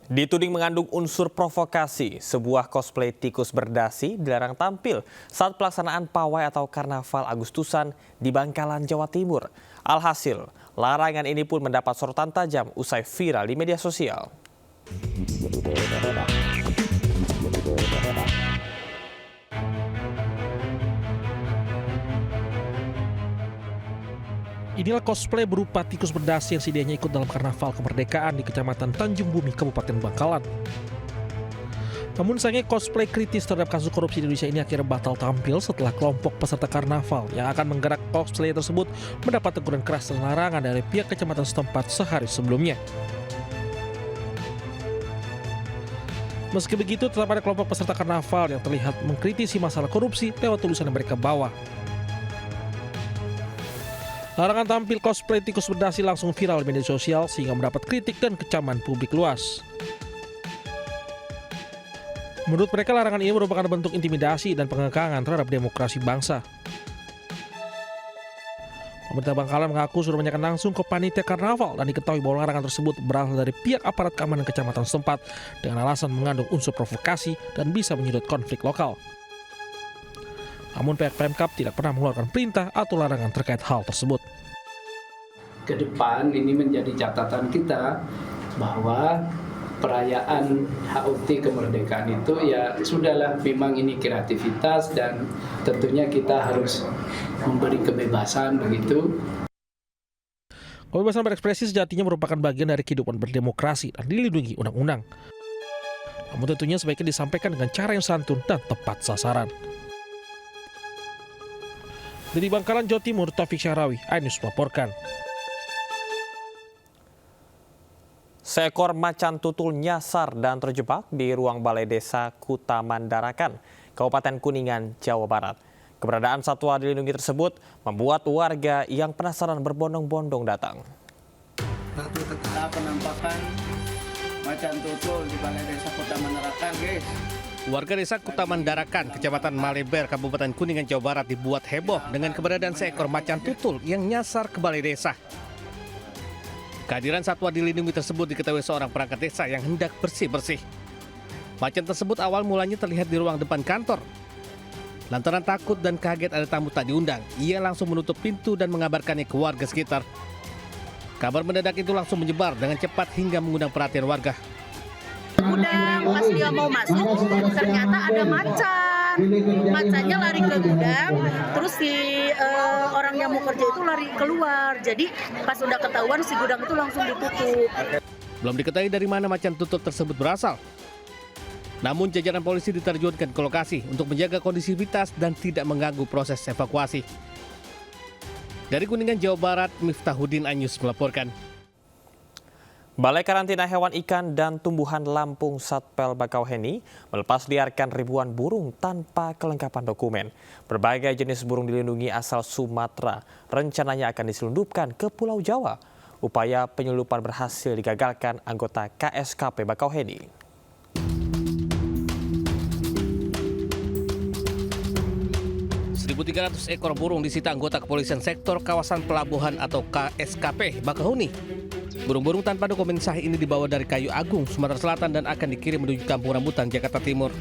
Dituding mengandung unsur provokasi, sebuah cosplay tikus berdasi dilarang tampil saat pelaksanaan pawai atau karnaval Agustusan di Bangkalan, Jawa Timur. Alhasil, larangan ini pun mendapat sorotan tajam usai viral di media sosial. Inilah cosplay berupa tikus berdasi yang sedianya ikut dalam karnaval kemerdekaan di Kecamatan Tanjung Bumi, Kabupaten Bangkalan. Namun sayangnya cosplay kritis terhadap kasus korupsi di Indonesia ini akhirnya batal tampil setelah kelompok peserta karnaval yang akan menggerak cosplay tersebut mendapat teguran keras dan larangan dari pihak kecamatan setempat sehari sebelumnya. Meski begitu, tetap ada kelompok peserta karnaval yang terlihat mengkritisi masalah korupsi lewat tulisan yang mereka bawa. Larangan tampil cosplay tikus berdasi langsung viral di media sosial sehingga mendapat kritik dan kecaman publik luas. Menurut mereka, larangan ini merupakan bentuk intimidasi dan pengekangan terhadap demokrasi bangsa. Pemerintah Bangkalan mengaku sudah menanyakan langsung ke panitia karnaval dan diketahui bahwa larangan tersebut berasal dari pihak aparat keamanan kecamatan setempat dengan alasan mengandung unsur provokasi dan bisa menyedot konflik lokal. Namun pihak Pemkab tidak pernah mengeluarkan perintah atau larangan terkait hal tersebut. Ke depan ini menjadi catatan kita bahwa perayaan HUT kemerdekaan itu ya sudahlah, memang ini kreativitas dan tentunya kita harus memberi kebebasan begitu. Kebebasan berekspresi sejatinya merupakan bagian dari kehidupan berdemokrasi dan dilindungi undang-undang. Namun tentunya sebaiknya disampaikan dengan cara yang santun dan tepat sasaran. Dari Bangkalan, Jawa Timur, Taufik Syahrawi, iNews melaporkan. Seekor macan tutul nyasar dan terjebak di ruang Balai Desa Kutamandarakan, Kabupaten Kuningan, Jawa Barat. Keberadaan satwa dilindungi tersebut membuat warga yang penasaran berbondong-bondong datang. Kita penampakan macan tutul di Balai Desa Kutamandarakan, guys. Warga desa Kutamandarakan, Kecamatan Maleber, Kabupaten Kuningan, Jawa Barat dibuat heboh dengan keberadaan seekor macan tutul yang nyasar ke balai desa. Kehadiran satwa dilindungi tersebut diketahui seorang perangkat desa yang hendak bersih-bersih. Macan tersebut awal mulanya terlihat di ruang depan kantor. Lantaran takut dan kaget ada tamu tak diundang, ia langsung menutup pintu dan mengabarkannya ke warga sekitar. Kabar mendadak itu langsung menyebar dengan cepat hingga mengundang perhatian warga. Gudang, pas dia mau masuk ternyata ada macan. Macannya lari ke gudang, terus si orang yang mau kerja itu lari keluar. Jadi pas udah ketahuan si gudang itu langsung ditutup. Belum diketahui dari mana macan tutul tersebut berasal. Namun jajaran polisi diterjunkan ke lokasi untuk menjaga kondisivitas dan tidak mengganggu proses evakuasi. Dari Kuningan, Jawa Barat, Miftahudin, iNews melaporkan. Balai Karantina Hewan Ikan dan Tumbuhan Lampung Satpel Bakauheni melepas liarkan ribuan burung tanpa kelengkapan dokumen. Berbagai jenis burung dilindungi asal Sumatera rencananya akan diselundupkan ke Pulau Jawa. Upaya penyelundupan berhasil digagalkan anggota KSKP Bakauheni. Ratus ekor burung disita anggota kepolisian sektor kawasan pelabuhan atau KSKP Bakauheni. Burung-burung tanpa dokumen sah ini dibawa dari Kayu Agung, Sumatera Selatan dan akan dikirim menuju Kampung Rambutan, Jakarta Timur.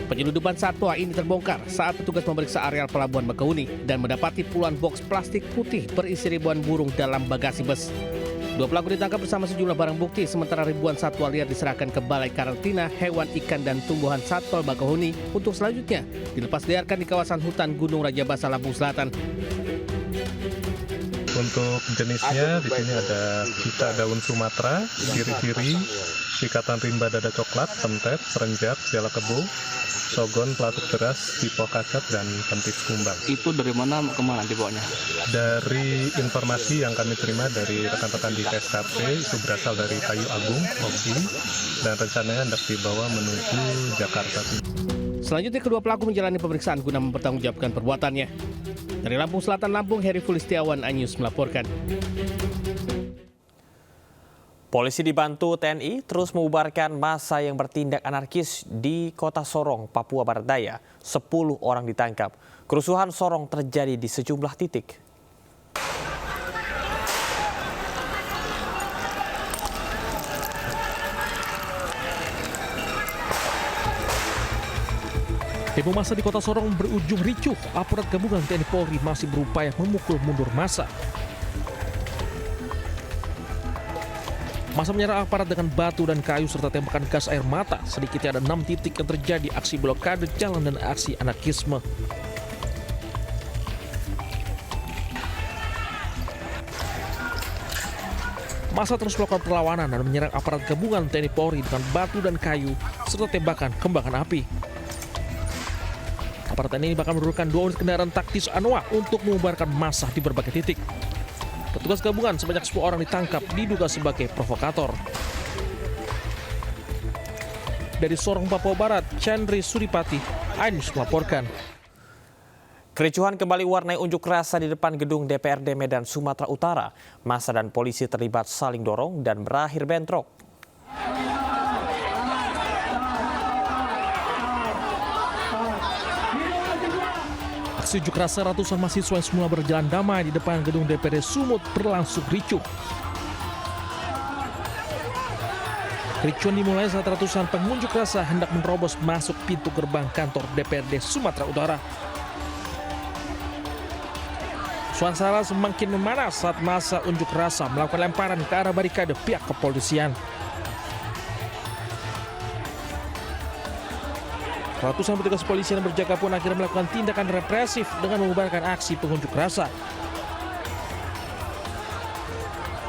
Penyelundupan satwa ini terbongkar saat petugas memeriksa areal pelabuhan Bakauheni dan mendapati puluhan boks plastik putih berisi ribuan burung dalam bagasi bus. Dua pelaku ditangkap bersama sejumlah barang bukti, sementara ribuan satwa liar diserahkan ke Balai Karantina Hewan Ikan dan Tumbuhan Satpel Bakauheni untuk selanjutnya dilepas liarkan di kawasan hutan Gunung Rajabasa, Lampung Selatan. Untuk jenisnya di sini ada kita daun Sumatera, ciri-ciri, ikatan rimba dada coklat, pentet, serenjak, siala kebo, sogon, pelatuk beras, tipo kacat, dan pentis kumbang. Itu dari mana ke mana dibawanya? Dari informasi yang kami terima dari rekan-rekan di KSKP, itu berasal dari Kayu Agung, Oki, dan rencananya hendak dibawa menuju Jakarta. Selanjutnya kedua pelaku menjalani pemeriksaan guna mempertanggungjawabkan perbuatannya. Dari Lampung Selatan, Lampung, Heri Fulistiawan, iNews melaporkan. Polisi dibantu TNI terus membubarkan massa yang bertindak anarkis di Kota Sorong, Papua Barat Daya. 10 orang ditangkap. Kerusuhan Sorong terjadi di sejumlah titik. Demo massa di Kota Sorong berujung ricuh. Aparat gabungan TNI Polri masih berupaya memukul mundur massa. Massa menyerang aparat dengan batu dan kayu serta tembakan gas air mata. Sedikitnya ada 6 titik yang terjadi aksi blokade jalan dan aksi anarkisme. Massa terus melakukan perlawanan dan menyerang aparat gabungan TNI Polri dengan batu dan kayu serta tembakan kembangan api. Aparat TNI bahkan menurunkan 2 unit kendaraan taktis ANWA untuk membubarkan massa di berbagai titik. Petugas gabungan sebanyak 10 orang ditangkap diduga sebagai provokator. Dari Sorong, Papua Barat, Chandri Suripati, iNews melaporkan. Kericuhan kembali warnai unjuk rasa di depan gedung DPRD Medan, Sumatera Utara. Massa dan polisi terlibat saling dorong dan berakhir bentrok. Aksi unjuk rasa ratusan mahasiswa yang semula berjalan damai di depan gedung DPRD Sumut berlangsung ricuh. Kericuhan dimulai saat ratusan pengunjuk rasa hendak menerobos masuk pintu gerbang kantor DPRD Sumatera Utara. Suasana semakin memanas saat massa unjuk rasa melakukan lemparan ke arah barikade pihak kepolisian. Ratusan petugas kepolisian yang berjaga pun akhirnya melakukan tindakan represif dengan membubarkan aksi pengunjuk rasa.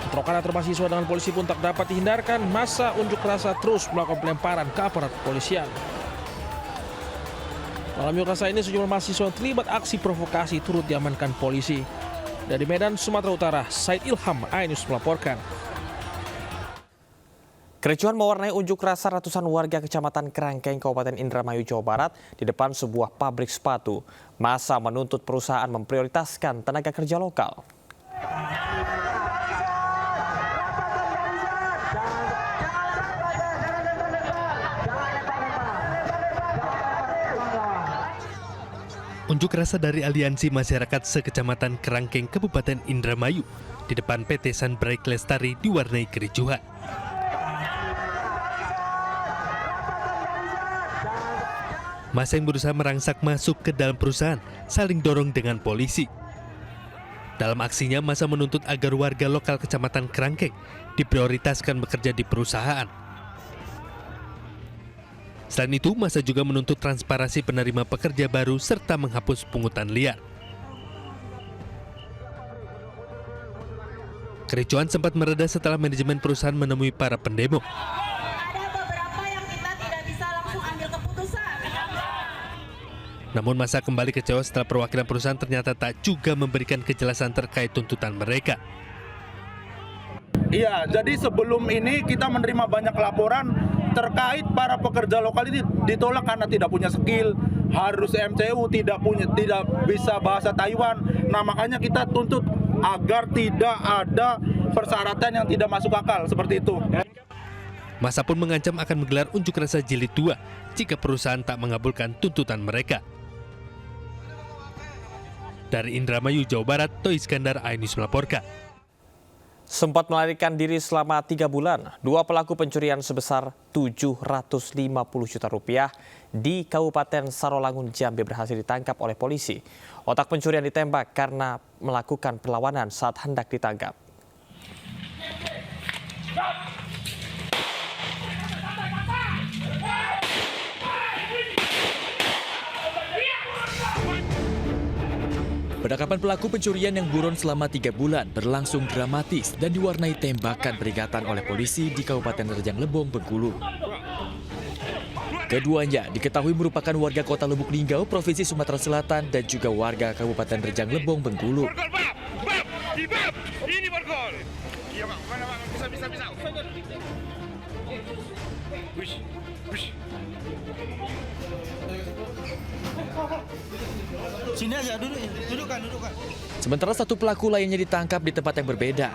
Bentrokan antar mahasiswa dengan polisi pun tak dapat dihindarkan. Massa unjuk rasa terus melakukan pelemparan ke aparat kepolisian. Dalam unjuk rasa ini sejumlah mahasiswa yang terlibat aksi provokasi turut diamankan polisi. Dari Medan, Sumatera Utara, Said Ilham, iNews melaporkan. Kericuhan mewarnai unjuk rasa ratusan warga Kecamatan Kerangkeng, Kabupaten Indramayu, Jawa Barat di depan sebuah pabrik sepatu. Massa menuntut perusahaan memprioritaskan tenaga kerja lokal. Unjuk rasa dari Aliansi Masyarakat Sekecamatan Kerangkeng, Kabupaten Indramayu di depan PT Sunbreak Lestari diwarnai kericuhan. Massa yang berusaha merangsak masuk ke dalam perusahaan saling dorong dengan polisi. Dalam aksinya, massa menuntut agar warga lokal Kecamatan Kerangkeng diprioritaskan bekerja di perusahaan. Selain itu, massa juga menuntut transparansi penerima pekerja baru serta menghapus pungutan liar. Kericuhan sempat mereda setelah manajemen perusahaan menemui para pendemo. Namun massa kembali kecewa setelah perwakilan perusahaan ternyata tak juga memberikan kejelasan terkait tuntutan mereka. Iya, jadi sebelum ini kita menerima banyak laporan terkait para pekerja lokal ini ditolak karena tidak punya skill, harus MCU, tidak bisa bahasa Taiwan. Nah, makanya kita tuntut agar tidak ada persyaratan yang tidak masuk akal seperti itu. Massa pun mengancam akan menggelar unjuk rasa jilid 2 jika perusahaan tak mengabulkan tuntutan mereka. Dari Indramayu, Jawa Barat, Toy Iskandar, iNews melaporkan. Sempat melarikan diri selama 3 bulan, 2 pelaku pencurian sebesar 750 juta rupiah di Kabupaten Sarolangun, Jambi berhasil ditangkap oleh polisi. Otak pencurian ditembak karena melakukan perlawanan saat hendak ditangkap. Penangkapan pelaku pencurian yang buron selama 3 bulan berlangsung dramatis dan diwarnai tembakan peringatan oleh polisi di Kabupaten Rejang Lebong, Bengkulu. Keduanya diketahui merupakan warga Kota Lubuk Linggau, Provinsi Sumatera Selatan dan juga warga Kabupaten Rejang Lebong, Bengkulu. Ini borgol. Bisa. Sini aja, dudukkan. Sementara satu pelaku lainnya ditangkap di tempat yang berbeda.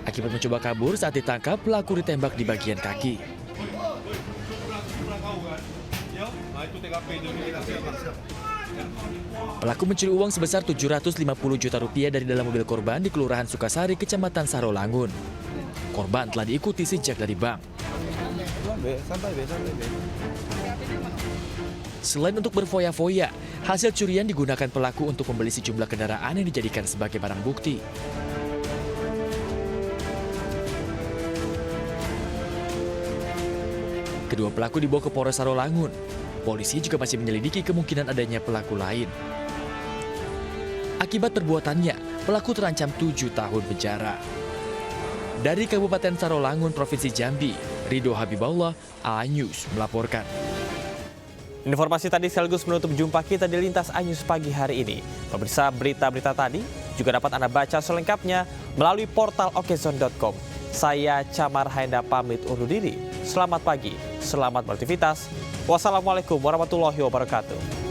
Akibat mencoba kabur saat ditangkap, pelaku ditembak di bagian kaki. Pelaku mencuri uang sebesar 750 juta rupiah dari dalam mobil korban di Kelurahan Sukasari, Kecamatan Sarolangun. Korban telah diikuti sejak dari bank. Santai, Be. Selain untuk berfoya-foya, hasil curian digunakan pelaku untuk membeli sejumlah kendaraan yang dijadikan sebagai barang bukti. Kedua pelaku dibawa ke Polres Sarolangun. Polisi juga masih menyelidiki kemungkinan adanya pelaku lain. Akibat perbuatannya, pelaku terancam 7 tahun penjara. Dari Kabupaten Sarolangun, Provinsi Jambi, Ridho Habibullah, A-News melaporkan. Informasi tadi sekaligus menutup jumpa kita di Lintas A-News pagi hari ini. Pemirsa, berita-berita tadi juga dapat Anda baca selengkapnya melalui portal okezon.com. Saya Camar Haenda pamit undur diri. Selamat pagi, selamat beraktivitas. Wassalamualaikum warahmatullahi wabarakatuh.